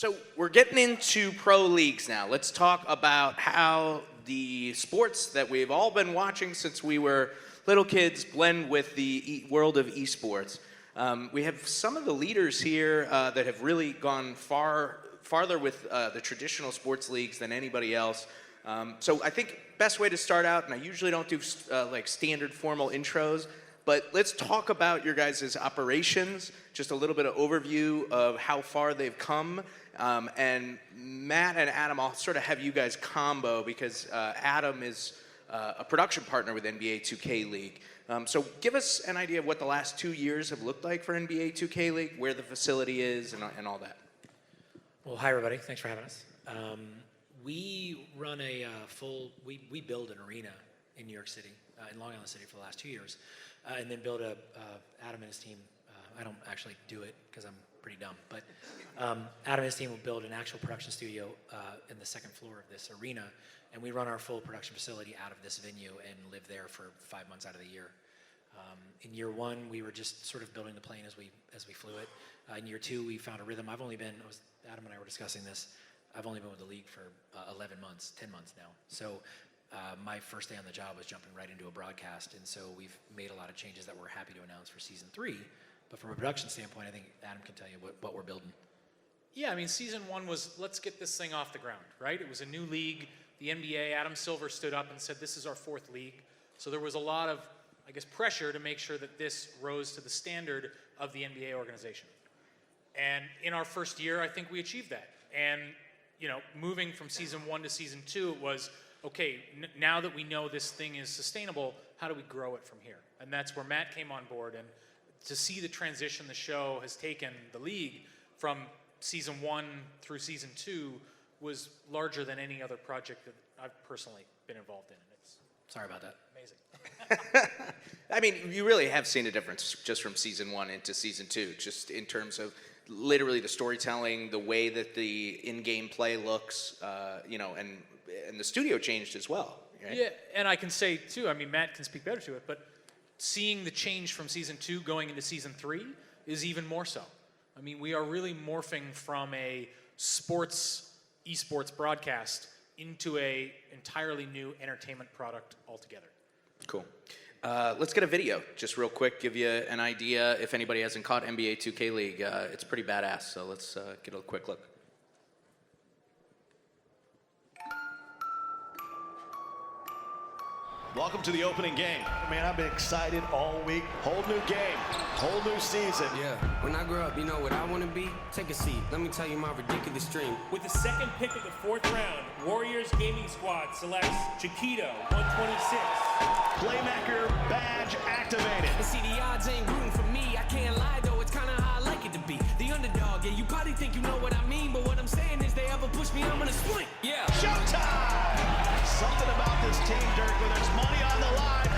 So we're getting into pro leagues now. Let's talk about how the sports that we've all been watching since we were little kids blend with the world of esports. We have some of the leaders here that have really gone farther with the traditional sports leagues than anybody else. So I think best way to start out, and I usually don't do like standard formal intros, but let's talk about your guys' operations, just a little bit of overview of how far they've come. And Matt and Adam, I'll sort of have you guys combo because Adam is a production partner with NBA 2K League. So give us an idea of what the last 2 years have looked like for NBA 2K League, where the facility is, and all that. Well, hi everybody. Thanks for having us. We run a we build an arena in New York City, in Long Island City for the last 2 years, and then build Adam and his team. I don't actually do it because I'm pretty dumb, but Adam and his team will build an actual production studio in the second floor of this arena, and we run our full production facility out of this venue and live there for 5 months out of the year. In year one, we were just sort of building the plane as we flew it. In year two, we found a rhythm. Adam and I were discussing this. I've only been with the league for 11 months, 10 months now. So my first day on the job was jumping right into a broadcast, and so we've made a lot of changes that we're happy to announce for season 3. But from a production standpoint, I think Adam can tell you what we're building. Yeah, I mean, season 1 was, let's get this thing off the ground, right? It was a new league. The NBA, Adam Silver stood up and said, this is our 4th league. So there was a lot of, I guess, pressure to make sure that this rose to the standard of the NBA organization. And in our first year, I think we achieved that. And, you know, moving from season 1 to season 2, it was, okay, now that we know this thing is sustainable, how do we grow it from here? And that's where Matt came on board. And to see the transition the show has taken the league from season 1 through season 2 was larger than any other project that I've personally been involved in. It's Sorry about that. amazing. I mean, you really have seen a difference just from season 1 into season 2, just in terms of literally the storytelling, the way that the in-game play looks, you know, and the studio changed as well. Right? Yeah, and I can say too, I mean, Matt can speak better to it, but seeing the change from season 2 going into season 3 is even more so. I mean, we are really morphing from a esports broadcast into a entirely new entertainment product altogether. Cool. Let's get a video, just real quick, give you an idea. If anybody hasn't caught NBA 2K League, it's pretty badass, so let's get a quick look. Welcome to the opening game. Man, I've been excited all week. Whole new game, whole new season. Yeah, when I grow up, you know what I want to be? Take a seat. Let me tell you my ridiculous dream. With the second pick of the 4th round, Warriors Gaming Squad selects Chiquito, 126. Playmaker badge activated. And see, the odds ain't rooting for me. I can't lie, though. It's kind of how I like it to be. The underdog, yeah, you probably think you know what I mean, but what I'm saying is they ever push me, I'm gonna swing. Yeah. Showtime! Something about this team, Dirk, where there's money on the line.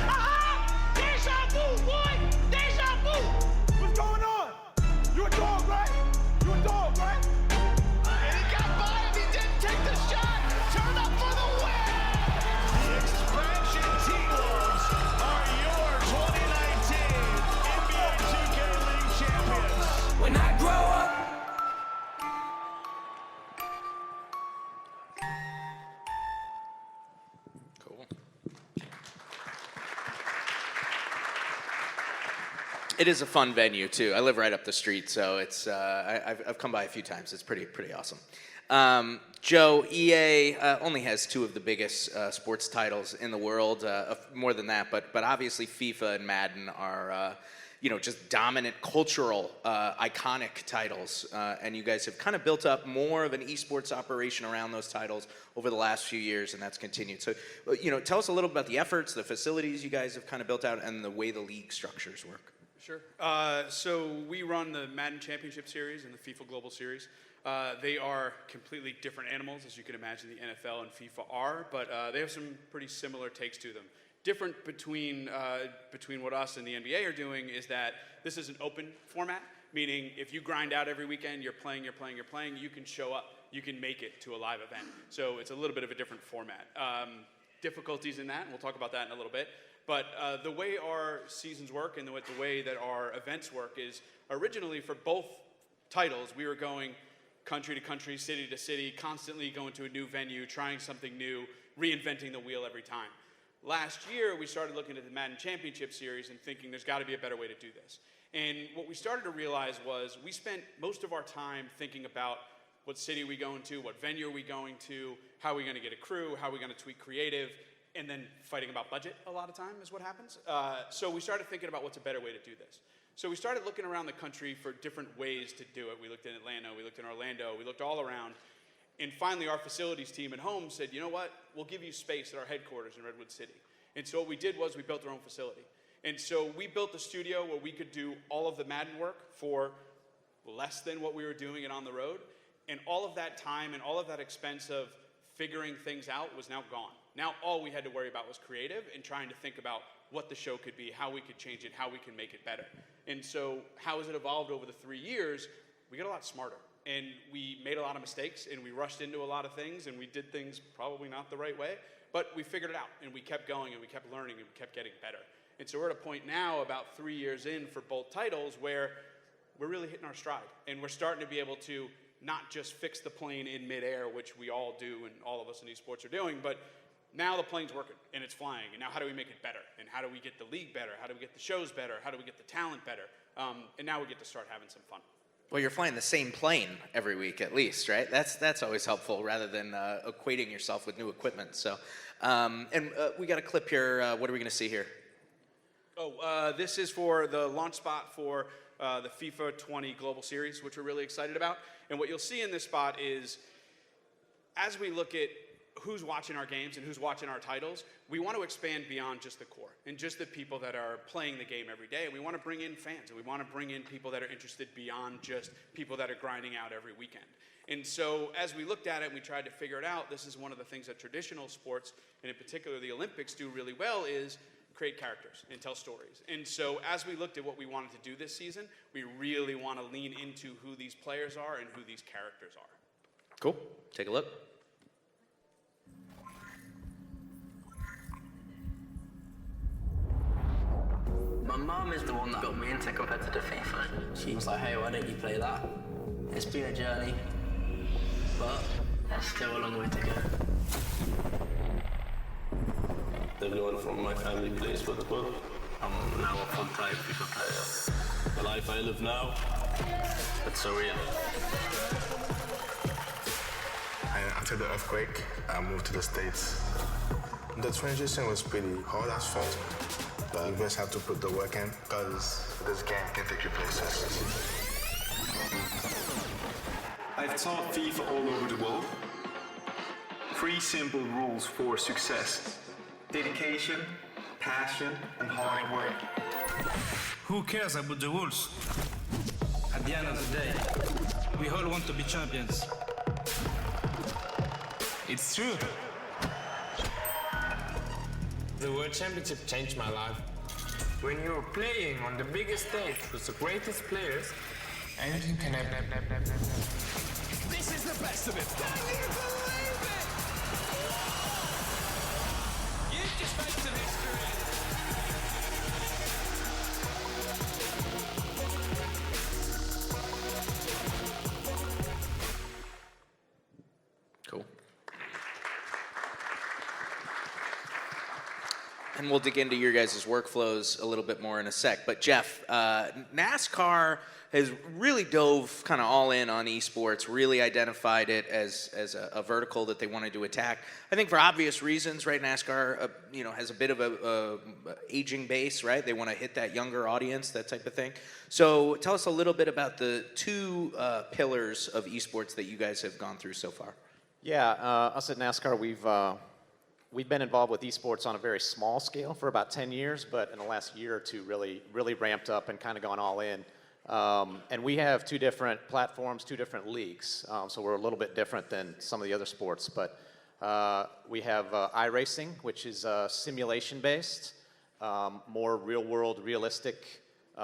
Deja vu, boy! Deja vu! What's going on? You a dog, right? You a dog, right? And he got by him. He didn't take the shot. Turn up for the win. The expansion T-Wolves are your 2019 NBA 2K League champions. When I grow up. It is a fun venue too. I live right up the street, so it's I've come by a few times. It's pretty awesome. Joe, EA only has 2 of the biggest sports titles in the world. More than that, but obviously FIFA and Madden are you know, just dominant cultural iconic titles. And you guys have kind of built up more of an esports operation around those titles over the last few years, and that's continued. So, you know, tell us a little about the efforts, the facilities you guys have kind of built out, and the way the league structures work. Sure. So we run the Madden Championship Series and the FIFA Global Series. They are completely different animals, as you can imagine the NFL and FIFA are, but they have some pretty similar takes to them. Different between what us and the NBA are doing is that this is an open format, meaning if you grind out every weekend, you're playing, you can show up, you can make it to a live event. So it's a little bit of a different format. Difficulties in that, and we'll talk about that in a little bit. But the way our seasons work and the way that our events work is originally for both titles, we were going country to country, city to city, constantly going to a new venue, trying something new, reinventing the wheel every time. Last year, we started looking at the Madden Championship Series and thinking there's got to be a better way to do this. And what we started to realize was we spent most of our time thinking about what city are we going to, what venue are we going to, how are we going to get a crew, how are we going to tweak creative, and then fighting about budget a lot of time is what happens. So we started thinking about what's a better way to do this. So we started looking around the country for different ways to do it. We looked in Atlanta, we looked in Orlando, we looked all around. And finally, our facilities team at home said, you know what, we'll give you space at our headquarters in Redwood City. And so what we did was we built our own facility. And so we built a studio where we could do all of the Madden work for less than what we were doing it on the road. And all of that time and all of that expense of figuring things out was now gone. Now all we had to worry about was creative and trying to think about what the show could be, how we could change it, how we can make it better. And so how has it evolved over the 3 years? We got a lot smarter. And we made a lot of mistakes, and we rushed into a lot of things, and we did things probably not the right way. But we figured it out, and we kept going, and we kept learning, and we kept getting better. And so we're at a point now, about 3 years in for both titles, where we're really hitting our stride. And we're starting to be able to not just fix the plane in midair, which we all do, and all of us in esports are doing, but now the plane's working, and it's flying. And now how do we make it better? And how do we get the league better? How do we get the shows better? How do we get the talent better? And now we get to start having some fun. Well, you're flying the same plane every week at least, right? That's always helpful rather than equating yourself with new equipment. So, we got a clip here. What are we going to see here? This is for the launch spot for the FIFA 20 Global Series, which we're really excited about. And what you'll see in this spot is, as we look at who's watching our games and who's watching our titles, we want to expand beyond just the core and just the people that are playing the game every day. And we want to bring in fans, and we want to bring in people that are interested beyond just people that are grinding out every weekend. And so as we looked at it and we tried to figure it out, this is one of the things that traditional sports, and in particular the Olympics, do really well is create characters and tell stories. And so as we looked at what we wanted to do this season, we really want to lean into who these players are and who these characters are. Cool. Take a look. My mum is the one that got me into competitive FIFA. She was like, hey, why don't you play that? It's been a journey, but there's still a long way to go. Everyone from my family plays football. I'm now a full-time FIFA player. The life I live now, it's surreal. After the earthquake, I moved to the States. The transition was pretty hard at first, but you just have to put the work in because this game can take you places. I've taught FIFA all over the world. 3 simple rules for success: dedication, passion, and hard work. Who cares about the rules? At the end of the day, we all want to be champions. It's true. The World Championship changed my life. When you're playing on the biggest stage with the greatest players, anything can happen. This is the best of it. Can you believe it? You've just made some history. Cool. And we'll dig into your guys' workflows a little bit more in a sec. But Jeff, NASCAR has really dove kind of all in on esports, really identified it as a vertical that they wanted to attack. I think for obvious reasons, right? NASCAR, has a bit of a aging base, right? They want to hit that younger audience, that type of thing. So tell us a little bit about the 2 pillars of esports that you guys have gone through so far. Yeah, us at NASCAR, we've been involved with esports on a very small scale for about 10 years, but in the last year or 2 really ramped up and kind of gone all in. And we have 2 different platforms, 2 different leagues, so we're a little bit different than some of the other sports. But we have Iracing, which is simulation-based, more real-world, realistic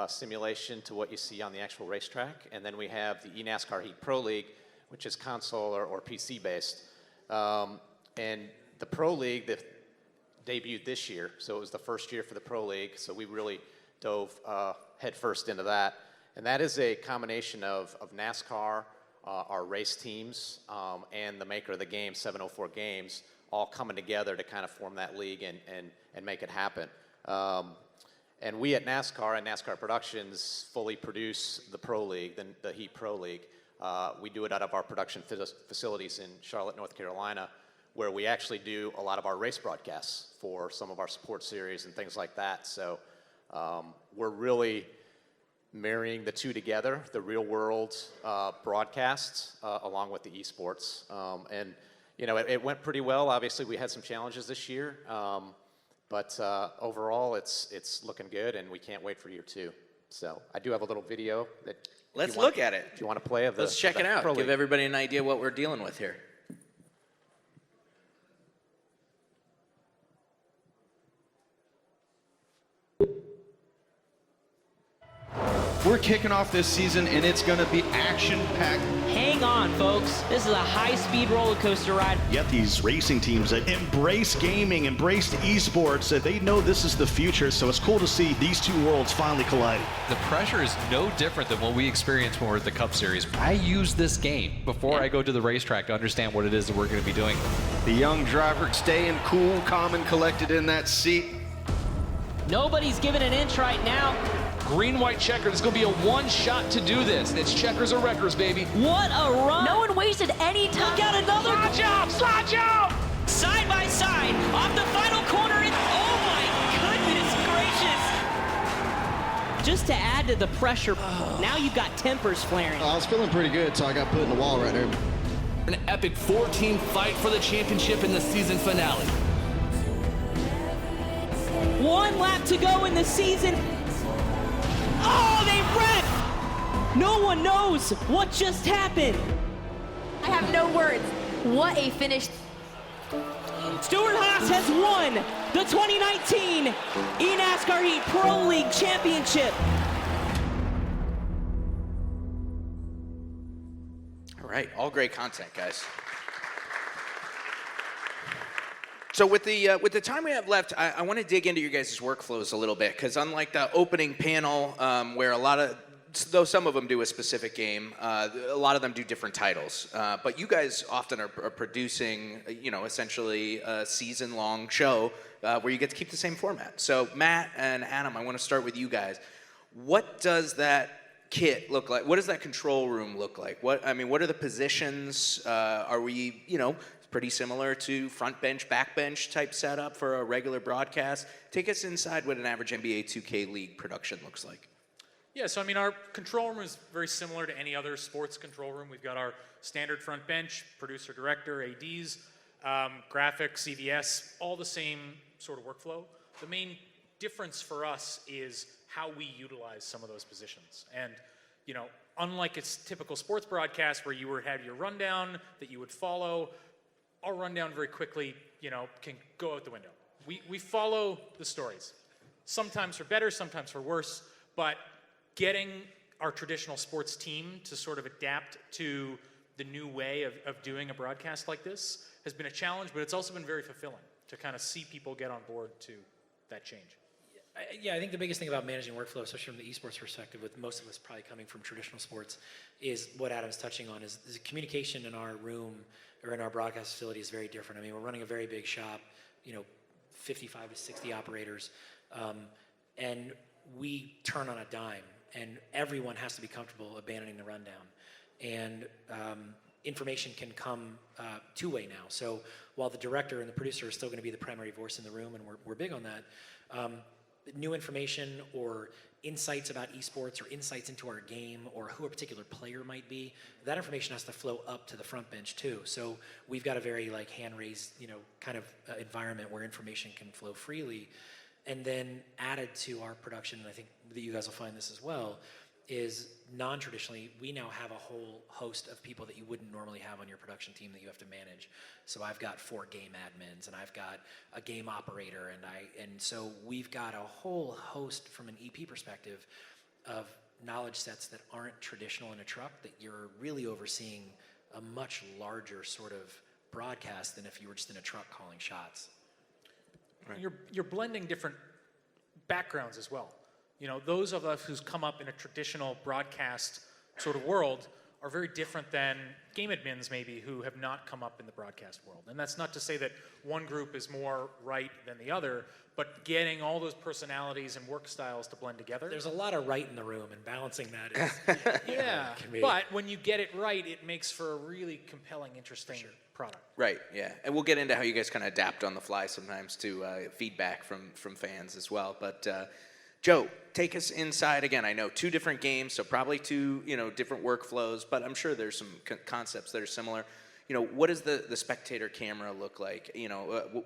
simulation to what you see on the actual racetrack. And then we have the eNASCAR Heat Pro League, which is console or PC-based. And the Pro League that debuted this year, so it was the first year for the Pro League, so we really dove headfirst into that. And that is a combination of NASCAR, our race teams, and the maker of the game, 704 Games, all coming together to kind of form that league and make it happen. And we at NASCAR and NASCAR Productions fully produce the Pro League, the Heat Pro League. We do it out of our production facilities in Charlotte, North Carolina, where we actually do a lot of our race broadcasts for some of our support series and things like that. So we're really marrying the two together, the real world broadcasts along with the esports. And you know, it went pretty well. Obviously, we had some challenges this year, but overall, it's looking good, and we can't wait for year 2. So I do have a little video that. Let's look at it. If you want to play of the. Let's check it out. Give everybody an idea what we're dealing with here. We're kicking off this season, and it's going to be action-packed. Hang on, folks. This is a high-speed roller coaster ride. Yet these racing teams that embrace gaming, embrace esports, that they know this is the future, so it's cool to see these two worlds finally colliding. The pressure is no different than what we experienced when we're at the Cup Series. I use this game before I go to the racetrack to understand what it is that we're going to be doing. The young driver staying cool, calm, and collected in that seat. Nobody's giving an inch right now. Green-white checker. There's going to be a one shot to do this. It's checkers or wreckers, baby. What a run. No one wasted any time. Look out, another. Slide out! Side by side, off the final corner. Oh my goodness gracious. Just to add to the pressure, now you've got tempers flaring. I was feeling pretty good, so I got put in the wall right there. An epic 4-team fight for the championship in the season finale. 1 lap to go in the season. Oh, they wrecked! No one knows what just happened. I have no words. What a finish. Stuart Haas has won the 2019 eNASCAR Heat Pro League Championship. All right, all great content, guys. So with the time we have left, I want to dig into your guys' workflows a little bit, because unlike the opening panel, where though some of them do a specific game, a lot of them do different titles. But you guys often are producing, essentially a season-long show where you get to keep the same format. So Matt and Adam, I want to start with you guys. What does that kit look like? What does that control room look like? What are the positions? Are we, pretty similar to front bench, back bench type setup for a regular broadcast? Take us inside what an average NBA 2K League production looks like. Yeah, so our control room is very similar to any other sports control room. We've got our standard front bench, producer, director, ADs, graphics, CVS, all the same sort of workflow. The main difference for us is how we utilize some of those positions. And, unlike its typical sports broadcast where you would have your rundown that you would follow, our rundown very quickly, can go out the window. We follow the stories, sometimes for better, sometimes for worse, but getting our traditional sports team to sort of adapt to the new way of doing a broadcast like this has been a challenge, but it's also been very fulfilling to kind of see people get on board to that change. Yeah, I think the biggest thing about managing workflow, especially from the esports perspective, with most of us probably coming from traditional sports, is what Adam's touching on, is the communication in our room or in our broadcast facility is very different. We're running a very big shop, 55 to 60 operators, and we turn on a dime, and everyone has to be comfortable abandoning the rundown. And information can come two-way now. So while the director and the producer are still going to be the primary voice in the room, and we're big on that, new information or insights about esports or insights into our game or who a particular player might be, that information has to flow up to the front bench too. So we've got a very hand-raised, kind of environment where information can flow freely. And then added to our production, and I think that you guys will find this as well, is non-traditionally, we now have a whole host of people that you wouldn't normally have on your production team that you have to manage. So I've got 4 game admins, and I've got a game operator, and so we've got a whole host from an EP perspective of knowledge sets that aren't traditional in a truck, that you're really overseeing a much larger sort of broadcast than if you were just in a truck calling shots. Right. You're blending different backgrounds as well. Those of us who's come up in a traditional broadcast sort of world are very different than game admins maybe who have not come up in the broadcast world. And that's not to say that one group is more right than the other, but getting all those personalities and work styles to blend together. There's a lot of right in the room, and balancing that is yeah, can be, but when you get it right, it makes for a really compelling, interesting product. Right, yeah. And we'll get into how you guys kind of adapt on the fly sometimes to feedback from fans as well. But Joe, take us inside again. I know 2 different games, so probably 2 different workflows, but I'm sure there's some concepts that are similar. What does the spectator camera look like?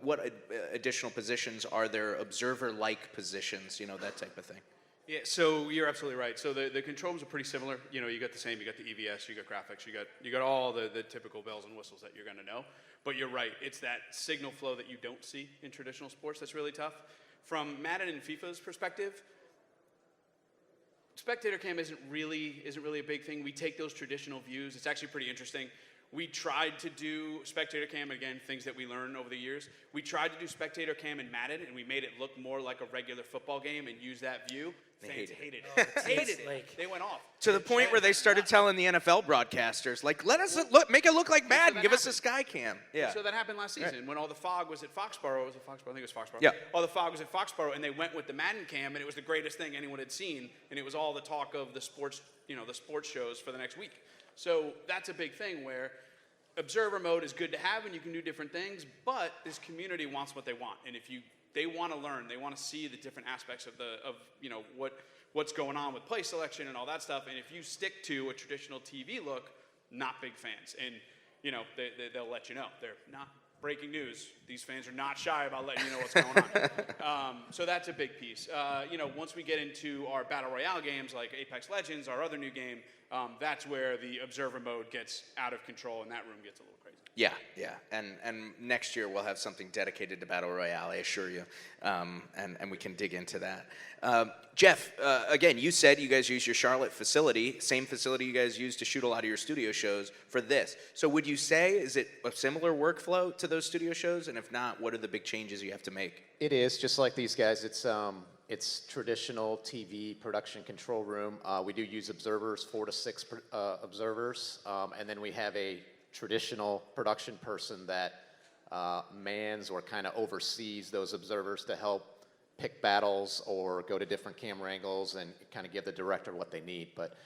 What additional positions are there? Observer-like positions, that type of thing. Yeah, so you're absolutely right. So the control rooms are pretty similar. You got the same. You got the EVS, you got graphics, you got all the typical bells and whistles that you're going to know. But you're right. It's that signal flow that you don't see in traditional sports that's really tough. From Madden and FIFA's perspective, spectator cam isn't really a big thing. We take those traditional views. It's actually pretty interesting. We tried to do spectator cam, again, things that we learned over the years. We tried to do spectator cam in Madden, and we made it look more like a regular football game and use that view. Fans hated it. Hated it. They went off. To the point where they started telling the NFL broadcasters, let us make it look like Madden. Give us a sky cam. Yeah. So that happened last season when all the fog was at Foxborough. Was it Foxborough? I think it was Foxborough. Yeah. All the fog was at Foxborough, and they went with the Madden cam, and it was the greatest thing anyone had seen, and it was all the talk of the sports, the sports shows for the next week. So that's a big thing where observer mode is good to have, and you can do different things, but this community wants what they want, and they want to learn, they want to see the different aspects of what's going on with play selection and all that stuff. And if you stick to a traditional TV look, not big fans. And they'll let you know. They're not breaking news. These fans are not shy about letting you know what's going on. So that's a big piece. Once we get into our Battle Royale games like Apex Legends, our other new game, that's where the observer mode gets out of control and that room gets a little crazy. Yeah. And next year we'll have something dedicated to Battle Royale, I assure you. And we can dig into that. Jeff, again, you said you guys use your Charlotte facility, same facility you guys use to shoot a lot of your studio shows for this. So would you say, is it a similar workflow to those studio shows? And if not, what are the big changes you have to make? It is, just like these guys. It's traditional TV production control room. We do use observers, 4 to 6 observers, and then we have a traditional production person that mans or kind of oversees those observers to help pick battles or go to different camera angles and kind of give the director what they need. But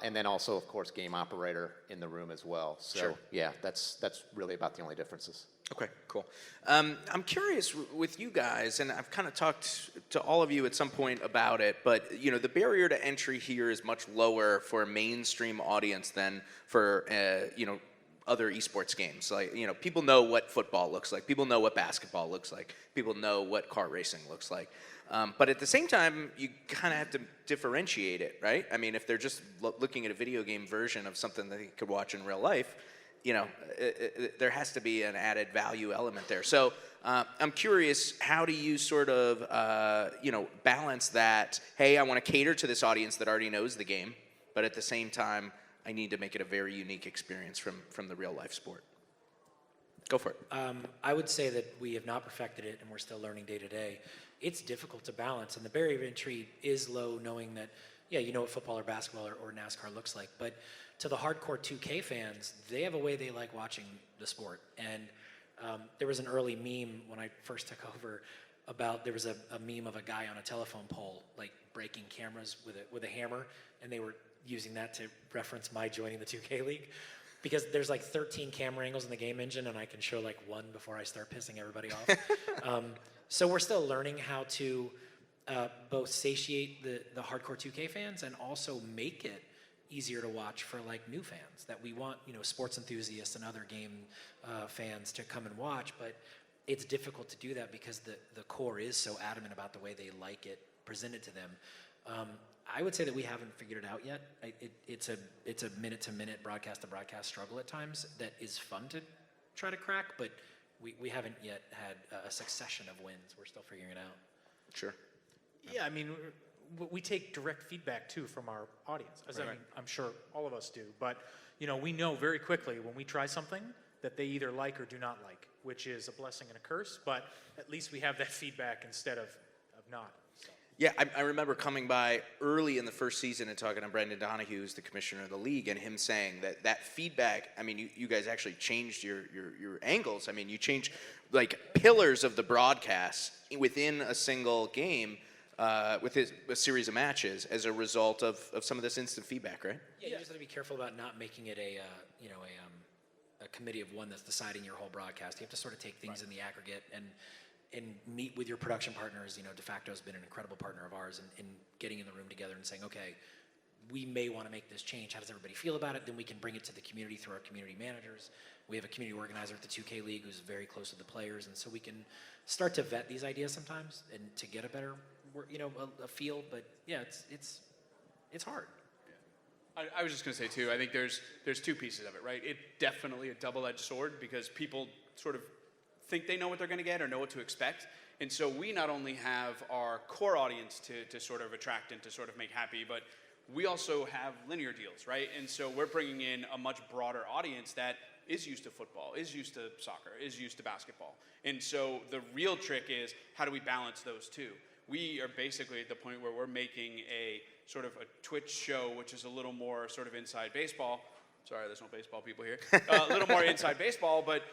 and then also, of course, game operator in the room as well. So sure. Yeah, that's really about the only differences. Okay, cool. I'm curious with you guys, and I've kind of talked to all of you at some point about it, but the barrier to entry here is much lower for a mainstream audience than for other esports games. Like, people know what football looks like. People know what basketball looks like. People know what kart racing looks like. But at the same time, you kind of have to differentiate it, right? I mean, if they're just looking at a video game version of something that they could watch in real life, there has to be an added value element there. So I'm curious, how do you sort of, balance that, hey, I want to cater to this audience that already knows the game, but at the same time, I need to make it a very unique experience from the real life sport. Go for it. I would say that we have not perfected it, and we're still learning day to day. It's difficult to balance, and the barrier of entry is low, knowing that, you know what football or basketball or NASCAR looks like. But to the hardcore 2K fans, they have a way they like watching the sport. And there was an early meme when I first took over about, there was a meme of a guy on a telephone pole, like breaking cameras with a hammer, and they were using that to reference my joining the 2K League. Because there's like 13 camera angles in the game engine, and I can show like one before I start pissing everybody off. So we're still learning how to both satiate the hardcore 2K fans and also make it easier to watch for like new fans that we want, sports enthusiasts and other game fans to come and watch. But it's difficult to do that because the core is so adamant about the way they like it presented to them. I would say that we haven't figured it out yet. It's a minute-to-minute, broadcast-to-broadcast struggle at times that is fun to try to crack, but we haven't yet had a succession of wins. We're still figuring it out. Sure. Yeah, I mean, we take direct feedback, too, from our audience. As Right. I mean, I'm sure all of us do. But, we know very quickly when we try something that they either like or do not like, which is a blessing and a curse, but at least we have that feedback instead of not. So. Yeah, I remember coming by early in the first season and talking to Brendan Donahue, who's the commissioner of the league, and him saying that feedback, I mean, you guys actually changed your angles. I mean, you changed like pillars of the broadcast within a single game with a series of matches as a result of some of this instant feedback, right? Yeah, you just have to be careful about not making it a committee of one that's deciding your whole broadcast. You have to sort of take things in the aggregate and meet with your production partners. Defacto has been an incredible partner of ours in getting in the room together and saying, okay, we may want to make this change. How does everybody feel about it? Then we can bring it to the community through our community managers. We have a community organizer at the 2K League who's very close to the players, and so we can start to vet these ideas sometimes and to get a better, a feel. But yeah, it's hard. I was just going to say too, I think there's two pieces of it, right? It's definitely a double-edged sword because people sort of think they know what they're going to get or know what to expect. And so we not only have our core audience to sort of attract and to sort of make happy, but we also have linear deals, right? And so we're bringing in a much broader audience that is used to football, is used to soccer, is used to basketball. And so the real trick is, how do we balance those two? We are basically at the point where we're making a sort of a Twitch show, which is a little more sort of inside baseball. Sorry, there's no baseball people here. A little more inside baseball, but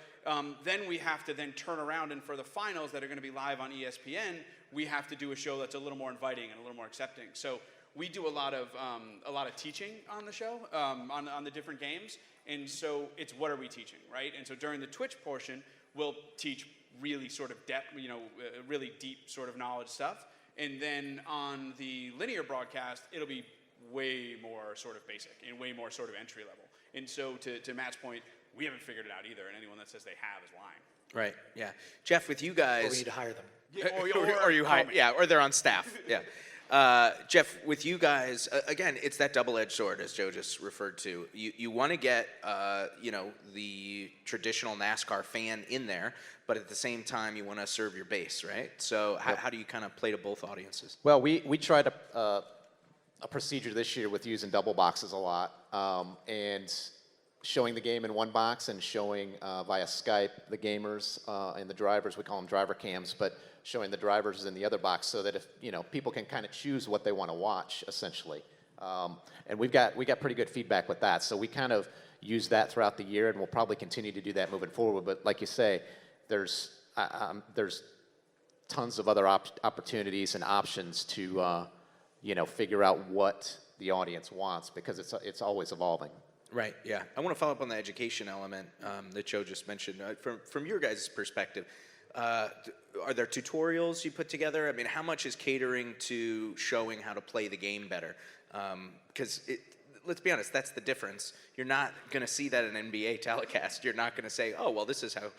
then we have to then turn around, and for the finals that are going to be live on ESPN, we have to do a show that's a little more inviting and a little more accepting. So we do a lot of teaching on the show, on the different games, and so it's what are we teaching, right? And so during the Twitch portion, we'll teach really sort of depth, really deep sort of knowledge stuff, and then on the linear broadcast, it'll be way more sort of basic and way more sort of entry level. And so to Matt's point, we haven't figured it out either, and anyone that says they have is lying. Right. Yeah. Jeff, with you guys, Or we need to hire them. Yeah, or you hire, yeah, or they're on staff. Yeah. Jeff, with you guys, again, it's that double-edged sword, as Joe just referred to. You want to get, the traditional NASCAR fan in there, but at the same time, you want to serve your base, right? So how do you kind of play to both audiences? Well, we tried a procedure this year with using double boxes a lot, and showing the game in one box and showing via Skype the gamers and the drivers. We call them driver cams, but showing the drivers in the other box so that if people can kind of choose what they want to watch essentially. And we got pretty good feedback with that, so we kind of use that throughout the year, and we'll probably continue to do that moving forward. But like you say, there's tons of other opportunities and options to figure out what the audience wants, because it's always evolving. Right, yeah. I want to follow up on the education element that Joe just mentioned. From your guys' perspective, are there tutorials you put together? I mean, how much is catering to showing how to play the game better? Because let's be honest, that's the difference. You're not going to see that in an NBA telecast. You're not going to say, oh, well, this is how,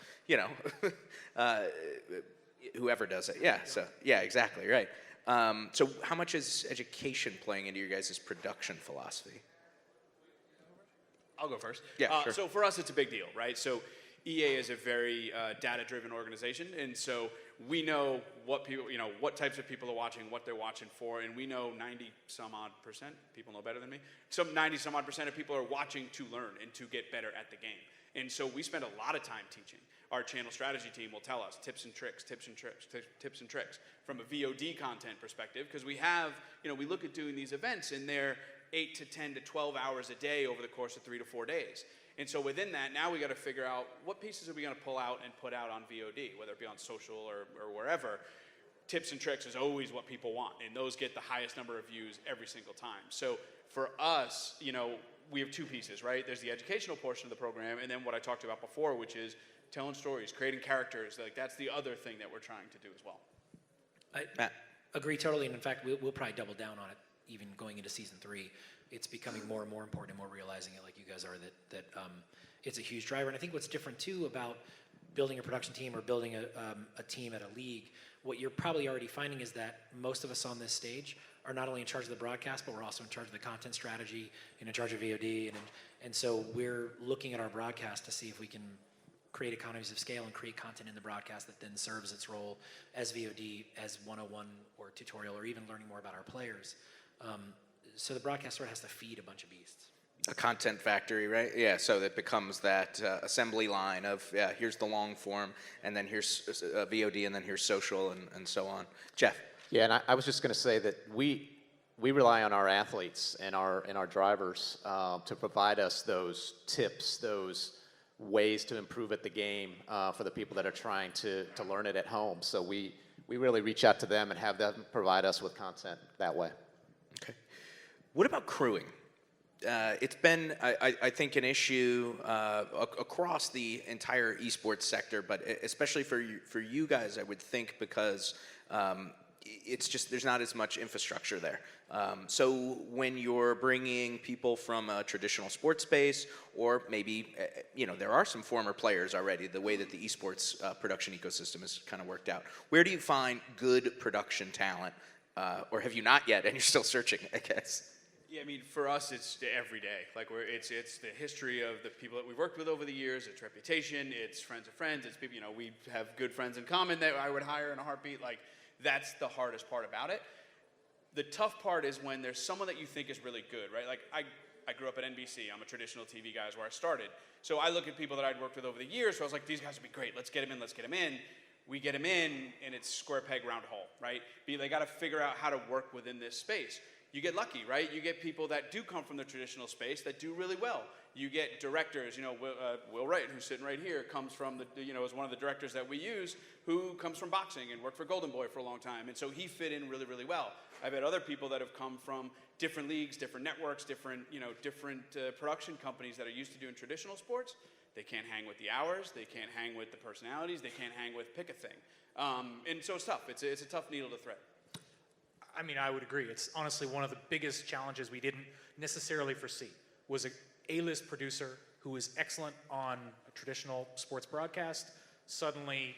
whoever does it. Yeah, so, yeah, exactly, right. So how much is education playing into your guys' production philosophy? I'll go first. Yeah, sure. So for us, it's a big deal, right? So EA is a very data-driven organization, and so we know what people, what types of people are watching, what they're watching for, and we know 90-some-odd%, people know better than me, 90-some-odd% of people are watching to learn and to get better at the game. And so we spend a lot of time teaching. Our channel strategy team will tell us tips and tricks from a VOD content perspective, because we have, we look at doing these events, and they're 8 to 10 to 12 hours a day over the course of 3 to 4 days. And so within that, now we got to figure out what pieces are we going to pull out and put out on VOD, whether it be on social or wherever. Tips and tricks is always what people want, and those get the highest number of views every single time. So for us, we have two pieces, right? There's the educational portion of the program, and then what I talked about before, which is telling stories, creating characters. Like, that's the other thing that we're trying to do as well. I agree totally, and in fact, we'll probably double down on it even going into season 3. It's becoming more and more important, and more realizing it, like you guys are, that it's a huge driver. And I think what's different too about building a production team or building a team at a league, what you're probably already finding is that most of us on this stage are not only in charge of the broadcast, but we're also in charge of the content strategy and in charge of VOD, and so we're looking at our broadcast to see if we can create economies of scale and create content in the broadcast that then serves its role as VOD, as 101 or tutorial, or even learning more about our players. So the broadcast sort of has to feed a bunch of beasts. A content factory, right? Yeah, so that becomes that assembly line of, here's the long form, and then here's VOD, and then here's social, and so on. Jeff? Yeah, and I was just going to say that we rely on our athletes and our drivers to provide us those tips, those ways to improve at the game for the people that are trying to learn it at home. So we really reach out to them and have them provide us with content that way. Okay. What about crewing? It's been, I think, an issue across the entire esports sector, but especially for you guys, I would think, because it's just there's not as much infrastructure there. So when you're bringing people from a traditional sports space, or maybe there are some former players already, the way that the esports production ecosystem has kind of worked out, where do you find good production talent, or have you not yet, and you're still searching, I guess? Yeah, I mean, for us, it's every day. Like, it's the history of the people that we've worked with over the years. It's reputation. It's friends of friends. It's people, we have good friends in common that I would hire in a heartbeat. Like, that's the hardest part about it. The tough part is when there's someone that you think is really good, right? Like, I grew up at NBC. I'm a traditional TV guy, is where I started. So I look at people that I'd worked with over the years, so I was like, these guys would be great. Let's get them in. Let's get them in. We get them in, and it's square peg, round hole, right? They got to figure out how to work within this space. You get lucky, right? You get people that do come from the traditional space that do really well. You get directors, Will Wright, who's sitting right here, comes from is one of the directors that we use, who comes from boxing and worked for Golden Boy for a long time. And so he fit in really, really well. I've had other people that have come from different leagues, different networks, different production companies that are used to doing traditional sports. They can't hang with the hours. They can't hang with the personalities. They can't hang with pick a thing. And so it's tough. It's a tough needle to thread. I mean, I would agree. It's honestly one of the biggest challenges we didn't necessarily foresee, was a A-list producer who was excellent on a traditional sports broadcast suddenly,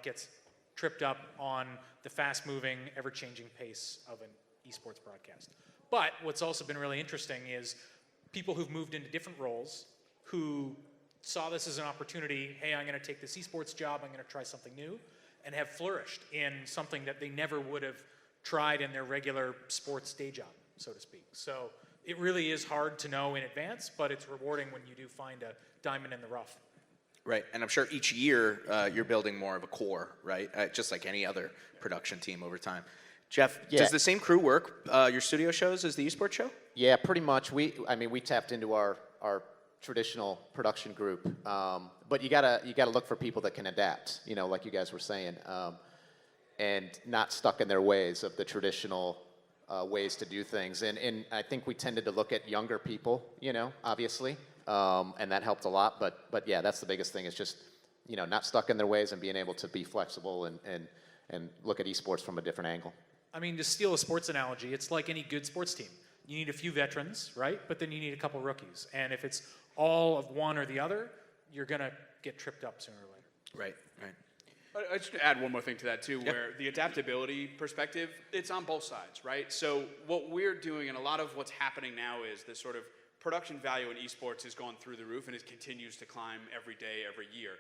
gets tripped up on the fast-moving, ever-changing pace of an esports broadcast. But what's also been really interesting is people who've moved into different roles who saw this as an opportunity, hey, I'm going to take this esports job, I'm going to try something new, and have flourished in something that they never would have tried in their regular sports day job, so to speak. So it really is hard to know in advance, but it's rewarding when you do find a diamond in the rough. Right, and I'm sure each year you're building more of a core, right? Just like any other production team over time. Jeff, does the same crew work your studio shows as the esports show? Yeah, pretty much. We tapped into our traditional production group, but you gotta look for people that can adapt. Like you guys were saying. And not stuck in their ways of the traditional ways to do things. And I think we tended to look at younger people, obviously, and that helped a lot. But yeah, that's the biggest thing, is just, not stuck in their ways and being able to be flexible and look at esports from a different angle. I mean, to steal a sports analogy, it's like any good sports team. You need a few veterans, right? But then you need a couple rookies. And if it's all of one or the other, you're going to get tripped up sooner or later. Right. I just add one more thing to that too, where the adaptability perspective, it's on both sides, right? So what we're doing, and a lot of what's happening now, is the sort of production value in esports has gone through the roof, and it continues to climb every day, every year.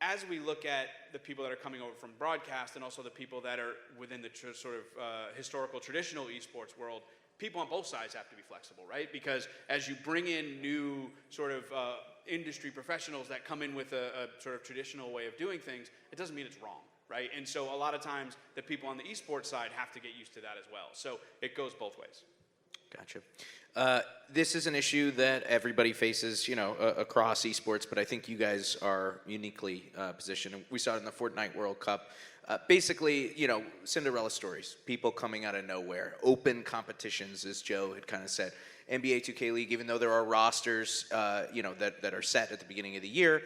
As we look at the people that are coming over from broadcast, and also the people that are within the historical traditional esports world, people on both sides have to be flexible, right? Because as you bring in new sort of industry professionals that come in with a sort of traditional way of doing things, it doesn't mean it's wrong, right? And so a lot of times the people on the esports side have to get used to that as well. So it goes both ways. Gotcha. This is an issue that everybody faces, across esports, but I think you guys are uniquely positioned. We saw it in the Fortnite World Cup. Basically, Cinderella stories, people coming out of nowhere, open competitions, as Joe had kind of said. NBA 2K League, even though there are rosters, that are set at the beginning of the year,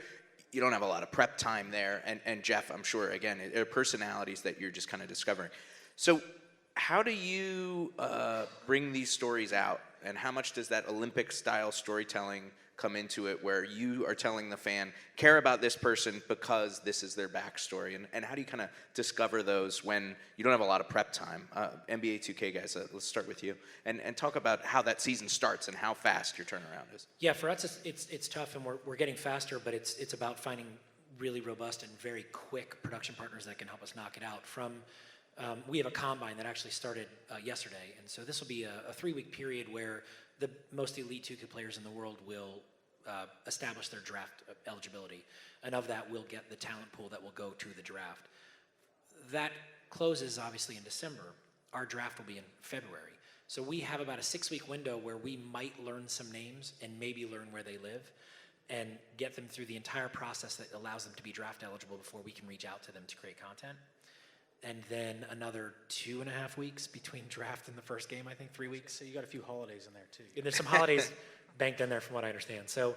you don't have a lot of prep time there. And Jeff, I'm sure, again, there are personalities that you're just kind of discovering. So how do you bring these stories out? And how much does that Olympic-style storytelling come into it, where you are telling the fan, care about this person because this is their backstory? And how do you kind of discover those when you don't have a lot of prep time? NBA 2K guys, let's start with you. And talk about how that season starts and how fast your turnaround is. Yeah, for us, it's tough, and we're getting faster, but it's about finding really robust and very quick production partners that can help us knock it out. We have a combine that actually started yesterday, and so this will be a 3-week period where the most elite 2K players in the world will establish their draft eligibility, and of that we'll get the talent pool that will go to the draft. That closes obviously in December. Our draft will be in February. So we have about a 6-week window where we might learn some names and maybe learn where they live and get them through the entire process that allows them to be draft eligible before we can reach out to them to create content. And then another 2.5 weeks between draft and the first game, I think 3 weeks. So you got a few holidays in there too. And there's some holidays banked in there from what I understand. So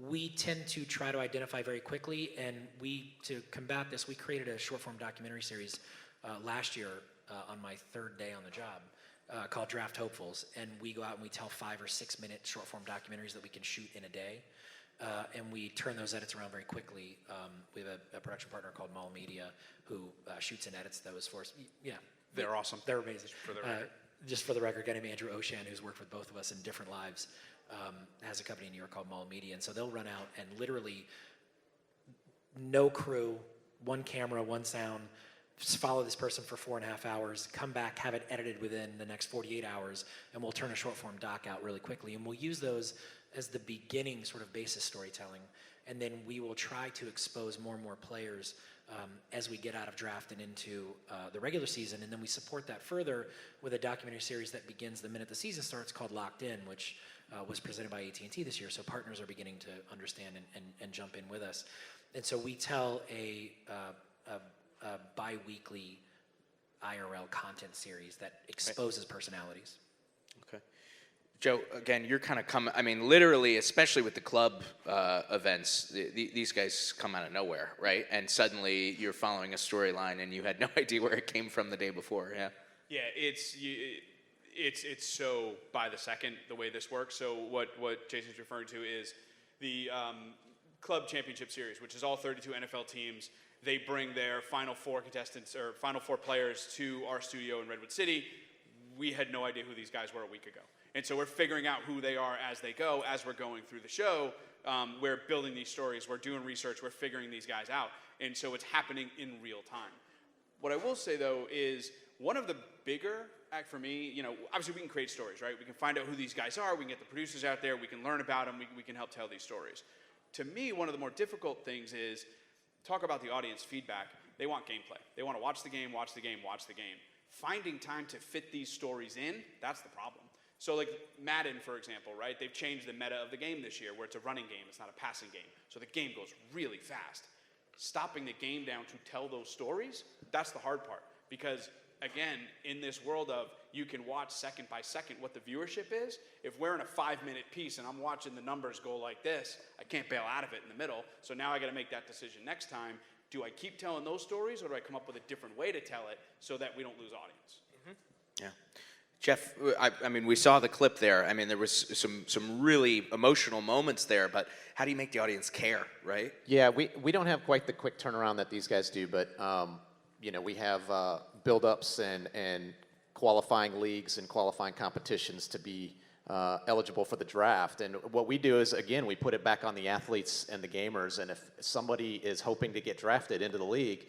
we tend to try to identify very quickly, and to combat this, we created a short form documentary series last year on my 3rd day on the job called Draft Hopefuls. And we go out and we tell 5 or 6 minute short form documentaries that we can shoot in a day. And we turn those edits around very quickly. We have a production partner called Mall Media who shoots and edits those for us. Yeah. They're awesome. They're amazing. For the record. Just for the record, a guy named Andrew Oshan, who's worked with both of us in different lives, has a company in New York called Mall Media. And so they'll run out and literally no crew, 1 camera, 1 sound, just follow this person for 4.5 hours, come back, have it edited within the next 48 hours, and we'll turn a short form doc out really quickly. And we'll use those as the beginning sort of basis storytelling. And then we will try to expose more and more players as we get out of draft and into the regular season. And then we support that further with a documentary series that begins the minute the season starts called Locked In, which was presented by AT&T this year. So partners are beginning to understand and jump in with us. And so we tell a bi-weekly IRL content series that exposes personalities. Okay. Joe, again, you're kind of coming, I mean, literally, especially with the club events, these guys come out of nowhere, right? And suddenly you're following a storyline and you had no idea where it came from the day before, yeah? Yeah, it's so by the second, the way this works. So what Jason's referring to is the Club Championship Series, which is all 32 NFL teams. They bring their Final Four contestants or Final Four players to our studio in Redwood City. We had no idea who these guys were a week ago. And so we're figuring out who they are as they go, as we're going through the show. We're building these stories, we're doing research, we're figuring these guys out. And so it's happening in real time. What I will say, though, is one of the bigger, for me, you know, obviously we can create stories, right? We can find out who these guys are, we can get the producers out there, we can learn about them, we can help tell these stories. To me, one of the more difficult things is, talk about the audience feedback. They want gameplay. They want to watch the game, watch the game, watch the game. Finding time to fit these stories in, that's the problem. So like Madden, for example, right? They've changed the meta of the game this year where it's a running game, it's not a passing game. So the game goes really fast. Stopping the game down to tell those stories, that's the hard part. Because again, in this world of you can watch second by second what the viewership is, if we're in a 5-minute piece and I'm watching the numbers go like this, I can't bail out of it in the middle. So now I got to make that decision next time. Do I keep telling those stories or do I come up with a different way to tell it so that we don't lose audience? Yeah. Jeff, I mean, we saw the clip there. I mean, there was some really emotional moments there, but how do you make the audience care, right? Yeah, we don't have quite the quick turnaround that these guys do, but you know, we have build-ups and qualifying leagues and qualifying competitions to be eligible for the draft. And what we do is, again, we put it back on the athletes and the gamers, and if somebody is hoping to get drafted into the league,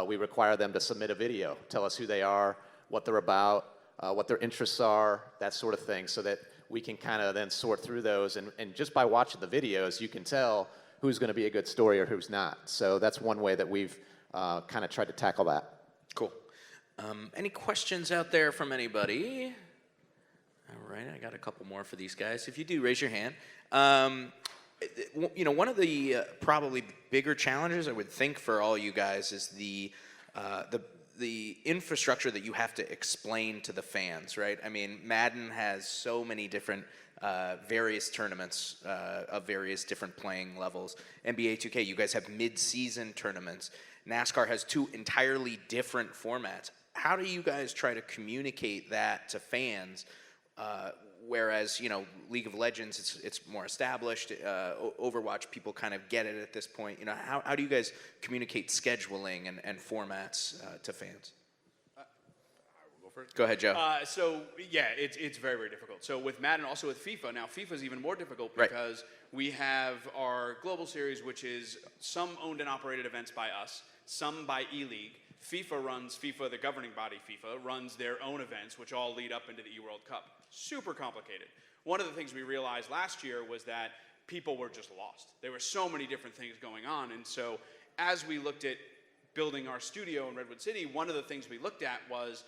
we require them to submit a video, tell us who they are, what they're about, what their interests are, that sort of thing, so that we can kind of then sort through those. And just by watching the videos, you can tell who's going to be a good story or who's not. So that's one way that we've kind of tried to tackle that. Cool. Any questions out there from anybody? All right, I got a couple more for these guys. If you do, raise your hand. You know, one of the probably bigger challenges I would think for all you guys is the infrastructure that you have to explain to the fans, right? I mean, Madden has so many different various tournaments of various different playing levels. NBA 2K, you guys have mid-season tournaments. NASCAR has 2 entirely different formats. How do you guys try to communicate that to fans? Whereas, you know, League of Legends, it's more established. Overwatch, people kind of get it at this point. You know, how do you guys communicate scheduling and formats to fans? Go ahead, Joe. So, yeah, it's very, very difficult. So with Madden, also with FIFA, now FIFA is even more difficult because we have our global series, which is some owned and operated events by us, some by E-League. FIFA, the governing body FIFA, runs their own events, which all lead up into the E-World Cup. Super complicated. One of the things we realized last year was that people were just lost. There were so many different things going on, and so as we looked at building our studio in Redwood City, one of the things we looked at was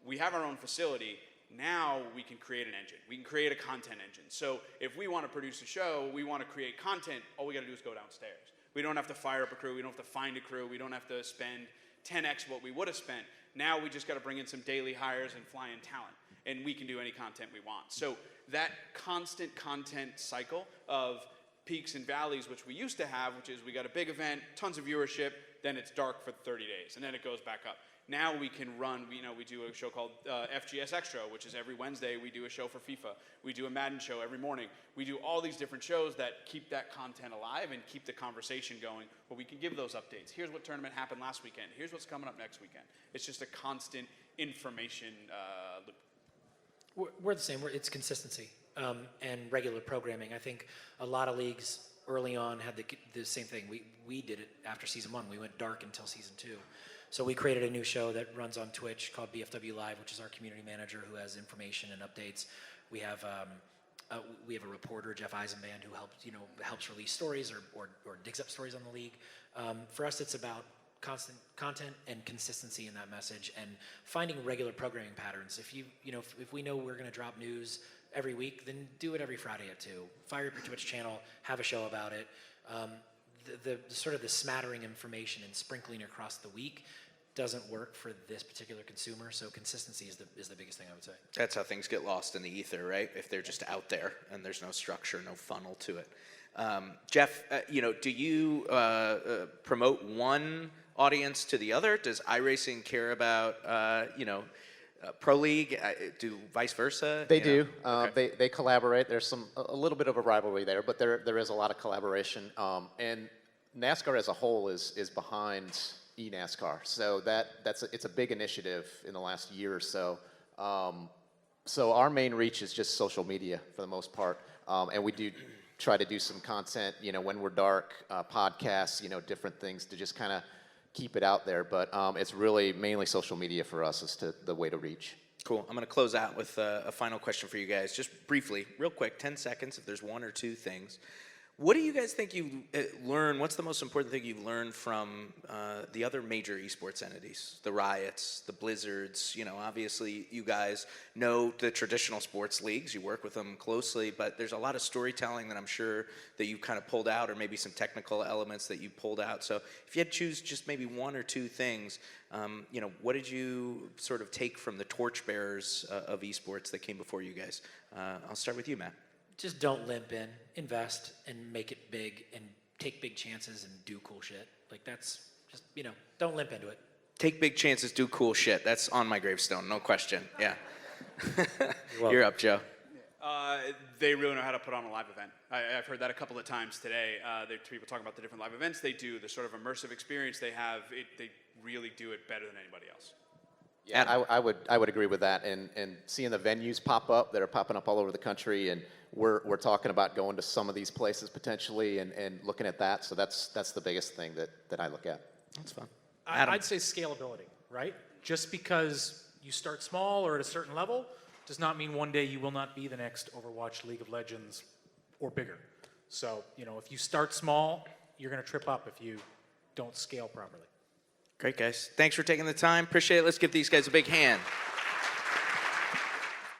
we have our own facility. Now we can create an engine. We can create a content engine. So if we want to produce a show, we want to create content, all we got to do is go downstairs. We don't have to fire up a crew. We don't have to find a crew. We don't have to spend 10x what we would have spent. Now we just got to bring in some daily hires and fly in talent, and we can do any content we want. So that constant content cycle of peaks and valleys, which we used to have, which is we got a big event, tons of viewership, then it's dark for 30 days, and then it goes back up. Now we can run, we do a show called FGS Extra, which is every Wednesday we do a show for FIFA. We do a Madden show every morning. We do all these different shows that keep that content alive and keep the conversation going, where we can give those updates. Here's what tournament happened last weekend. Here's what's coming up next weekend. It's just a constant information loop. We're the same. It's consistency and regular programming. I think a lot of leagues early on had the same thing. We did it after season 1. We went dark until season 2. So we created a new show that runs on Twitch called BFW Live, which is our community manager who has information and updates. We have a reporter, Jeff Eisenband, who helps release stories or digs up stories on the league. For us, it's about constant content and consistency in that message and finding regular programming patterns. If we know we're going to drop news every week, then do it every Friday at 2. Fire up your Twitch channel, have a show about it. The sort of the smattering information and sprinkling across the week doesn't work for this particular consumer, so consistency is the biggest thing I would say. That's how things get lost in the ether, right? If they're just out there and there's no structure, no funnel to it. Jeff, do you promote one audience to the other? Does Iracing care about, Pro League? Do vice versa? They do. Okay. They collaborate. There's a little bit of a rivalry there, but there is a lot of collaboration. And NASCAR as a whole is behind eNASCAR, so it's a big initiative in the last year or so. So our main reach is just social media for the most part, and we do try to do some content, when we're dark, podcasts, different things to just kind of keep it out there. But it's really mainly social media for us as to the way to reach. Cool. I'm going to close out with a final question for you guys, just briefly, real quick, 10 seconds, if there's one or two things. What do you guys think you learned? What's the most important thing you've learned from the other major esports entities? The Riots, the Blizzards, obviously you guys know the traditional sports leagues. You work with them closely, but there's a lot of storytelling that I'm sure that you kind of pulled out, or maybe some technical elements that you pulled out. So if you had to choose just maybe one or two things, what did you sort of take from the torchbearers of esports that came before you guys? I'll start with you, Matt. Just don't limp in, invest, and make it big, and take big chances and do cool shit. Like that's just, don't limp into it. Take big chances, do cool shit. That's on my gravestone, no question. Yeah. You're up, Joe. They really know how to put on a live event. I've heard that a couple of times today. People talking about the different live events they do, the sort of immersive experience they have. They really do it better than anybody else. Yeah, I would agree with that, and seeing the venues pop up that are popping up all over the country, and we're talking about going to some of these places potentially and looking at that. So that's the biggest thing that I look at. That's fun. I'd say scalability, right? Just because you start small or at a certain level does not mean one day you will not be the next Overwatch, League of Legends, or bigger. So, if you start small, you're going to trip up if you don't scale properly. Great, guys. Thanks for taking the time. Appreciate it. Let's give these guys a big hand.